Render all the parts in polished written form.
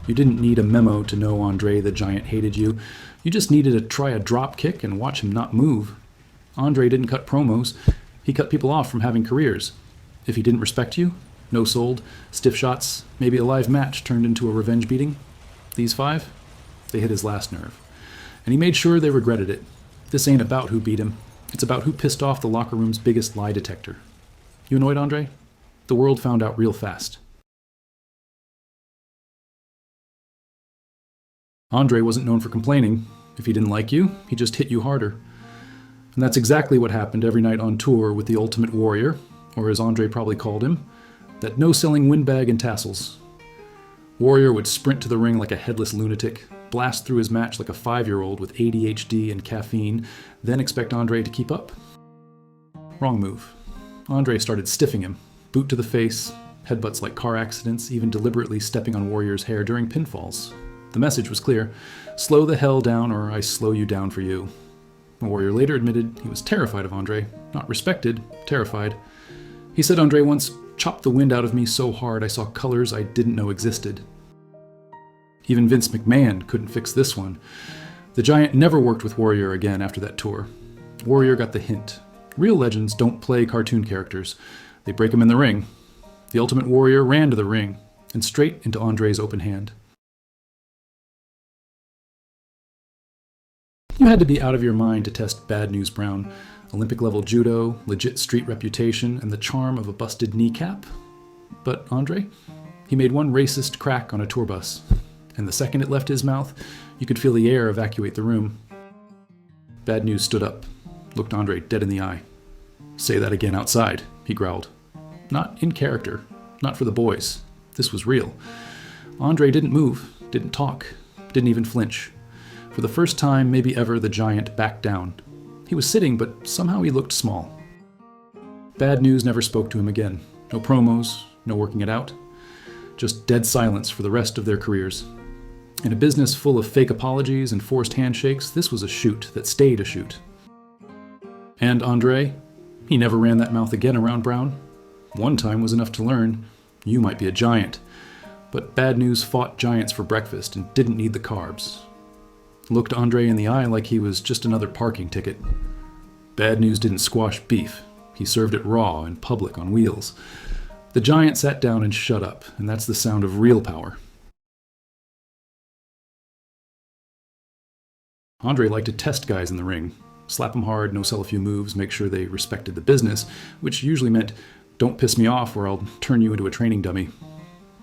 You didn't need a memo to know André the Giant hated you. You just needed to try a drop kick and watch him not move. André didn't cut promos. He cut people off from having careers. If he didn't respect you, no sold, stiff shots, maybe a live match turned into a revenge beating. These 5, they hit his last nerve. And he made sure they regretted it. This ain't about who beat him. It's about who pissed off the locker room's biggest lie detector. You annoyed André? The world found out real fast. André wasn't known for complaining. If he didn't like you, he just hit you harder. And that's exactly what happened every night on tour with the Ultimate Warrior, or as André probably called him, that no-selling windbag and tassels. Warrior would sprint to the ring like a headless lunatic, blast through his match like a 5-year-old with ADHD and caffeine, then expect André to keep up. Wrong move. André started stiffing him, boot to the face, headbutts like car accidents, even deliberately stepping on Warrior's hair during pinfalls. The message was clear: slow the hell down or I slow you down for you. Warrior later admitted he was terrified of André, not respected, terrified. He said André once chopped the wind out of me so hard I saw colors I didn't know existed. Even Vince McMahon couldn't fix this one. The Giant never worked with Warrior again after that tour. Warrior got the hint. Real legends don't play cartoon characters. They break them in the ring. The Ultimate Warrior ran to the ring and straight into André's open hand. You had to be out of your mind to test Bad News Brown. Olympic-level judo, legit street reputation, and the charm of a busted kneecap. But André? He made one racist crack on a tour bus, and the second it left his mouth, you could feel the air evacuate the room. Bad News stood up, looked André dead in the eye. "Say that again outside," he growled. Not in character, not for the boys. This was real. André didn't move, didn't talk, didn't even flinch. For the first time, maybe ever, the Giant backed down. He was sitting, but somehow he looked small. Bad News never spoke to him again. No promos, no working it out. Just dead silence for the rest of their careers. In a business full of fake apologies and forced handshakes, this was a shoot that stayed a shoot. And André? He never ran that mouth again around Brown. One time was enough to learn, you might be a giant. But Bad News fought giants for breakfast and didn't need the carbs. Looked André in the eye like he was just another parking ticket. Bad News didn't squash beef. He served it raw in public on wheels. The Giant sat down and shut up, and that's the sound of real power. André liked to test guys in the ring. Slap them hard, no-sell a few moves, make sure they respected the business, which usually meant, don't piss me off or I'll turn you into a training dummy.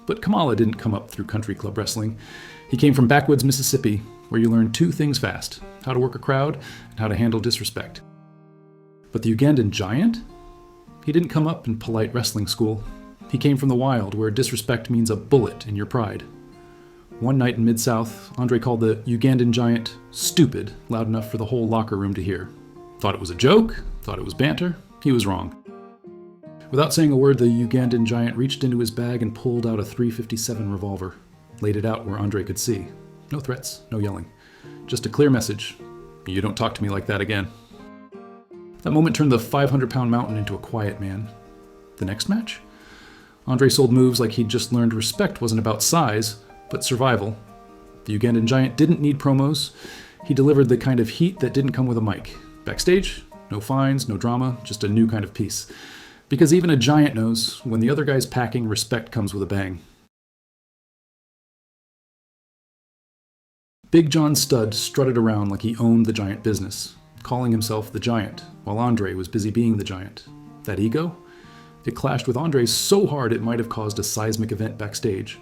But Kamala didn't come up through country club wrestling. He came from backwoods Mississippi, where you learn 2 things fast: how to work a crowd and how to handle disrespect. But the Ugandan Giant? He didn't come up in polite wrestling school. He came from the wild, where disrespect means a bullet in your pride. One night in Mid-South, André called the Ugandan Giant stupid loud enough for the whole locker room to hear. Thought it was a joke, thought it was banter. He was wrong. Without saying a word, the Ugandan Giant reached into his bag and pulled out a .357 revolver. Laid it out where André could see. No threats, no yelling. Just a clear message: you don't talk to me like that again. That moment turned the 500-pound mountain into a quiet man. The next match? André sold moves like he'd just learned respect wasn't about size, but survival. The Ugandan Giant didn't need promos. He delivered the kind of heat that didn't come with a mic. Backstage, no fines, no drama, just a new kind of peace. Because even a giant knows, when the other guy's packing, respect comes with a bang. Big John Studd strutted around like he owned the Giant business, calling himself the Giant, while André was busy being the Giant. That ego? It clashed with André's so hard it might have caused a seismic event backstage.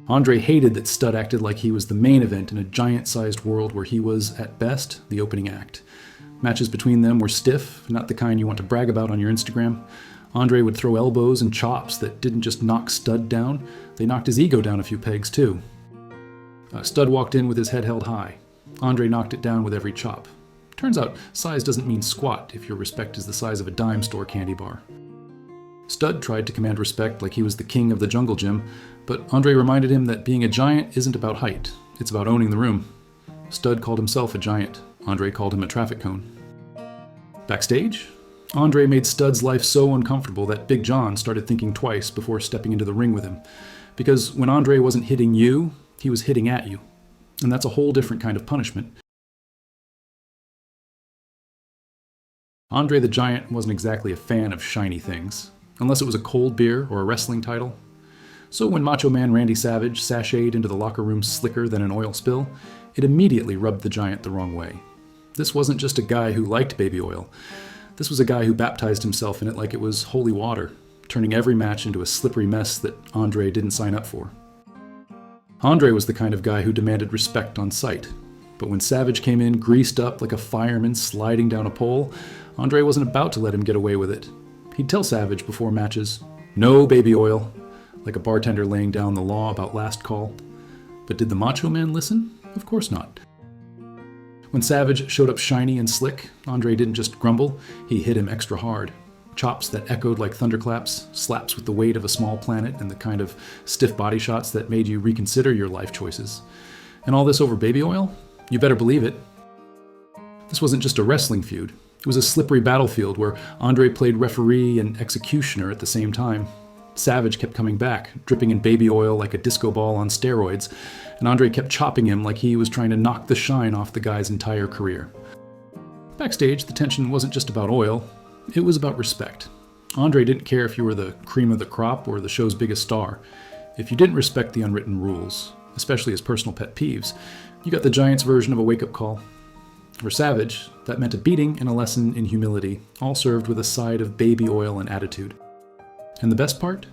André hated that Studd acted like he was the main event in a giant-sized world where he was, at best, the opening act. Matches between them were stiff, not the kind you want to brag about on your Instagram. André would throw elbows and chops that didn't just knock Studd down, they knocked his ego down a few pegs too. Studd walked in with his head held high. André knocked it down with every chop. Turns out, size doesn't mean squat if your respect is the size of a dime store candy bar. Studd tried to command respect like he was the king of the jungle gym, but André reminded him that being a giant isn't about height, it's about owning the room. Studd called himself a giant. André called him a traffic cone. Backstage? André made Stud's life so uncomfortable that Big John started thinking twice before stepping into the ring with him. Because when André wasn't hitting you, he was hitting at you. And that's a whole different kind of punishment. André the Giant wasn't exactly a fan of shiny things, unless it was a cold beer or a wrestling title. So when Macho Man Randy Savage sashayed into the locker room slicker than an oil spill, it immediately rubbed the Giant the wrong way. This wasn't just a guy who liked baby oil. This was a guy who baptized himself in it like it was holy water, turning every match into a slippery mess that André didn't sign up for. André was the kind of guy who demanded respect on sight. But when Savage came in greased up like a fireman sliding down a pole, André wasn't about to let him get away with it. He'd tell Savage before matches, "No baby oil," like a bartender laying down the law about last call. But did the Macho Man listen? Of course not. When Savage showed up shiny and slick, André didn't just grumble, he hit him extra hard. Chops that echoed like thunderclaps, slaps with the weight of a small planet, and the kind of stiff body shots that made you reconsider your life choices. And all this over baby oil? You better believe it. This wasn't just a wrestling feud. It was a slippery battlefield where André played referee and executioner at the same time. Savage kept coming back, dripping in baby oil like a disco ball on steroids, and André kept chopping him like he was trying to knock the shine off the guy's entire career. Backstage, the tension wasn't just about oil, it was about respect. André didn't care if you were the cream of the crop or the show's biggest star. If you didn't respect the unwritten rules, especially his personal pet peeves, you got the Giant's version of a wake-up call. For Savage, that meant a beating and a lesson in humility, all served with a side of baby oil and attitude. And the best part?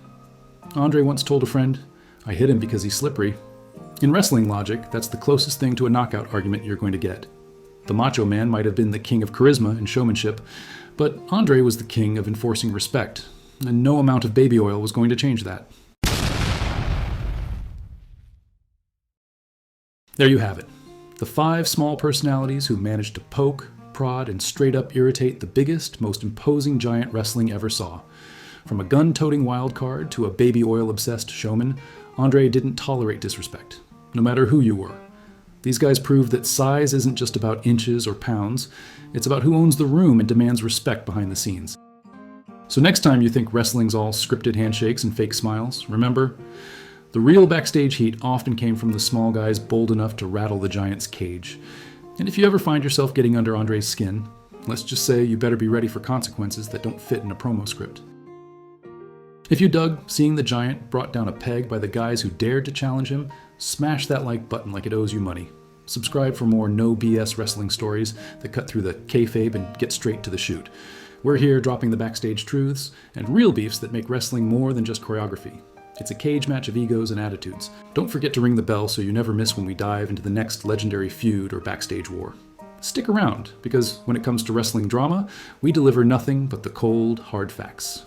André once told a friend, "I hit him because he's slippery." In wrestling logic, that's the closest thing to a knockout argument you're going to get. The Macho Man might have been the king of charisma and showmanship, but André was the king of enforcing respect, and no amount of baby oil was going to change that. There you have it. The 5 small personalities who managed to poke, prod, and straight up irritate the biggest, most imposing giant wrestling ever saw. From a gun-toting wildcard to a baby oil-obsessed showman, André didn't tolerate disrespect, no matter who you were. These guys proved that size isn't just about inches or pounds, it's about who owns the room and demands respect behind the scenes. So next time you think wrestling's all scripted handshakes and fake smiles, remember, the real backstage heat often came from the small guys bold enough to rattle the Giant's cage. And if you ever find yourself getting under André's skin, let's just say you better be ready for consequences that don't fit in a promo script. If you dug seeing the Giant brought down a peg by the guys who dared to challenge him, smash that like button like it owes you money. Subscribe for more no BS wrestling stories that cut through the kayfabe and get straight to the shoot. We're here dropping the backstage truths and real beefs that make wrestling more than just choreography. It's a cage match of egos and attitudes. Don't forget to ring the bell so you never miss when we dive into the next legendary feud or backstage war. Stick around, because when it comes to wrestling drama, we deliver nothing but the cold, hard facts.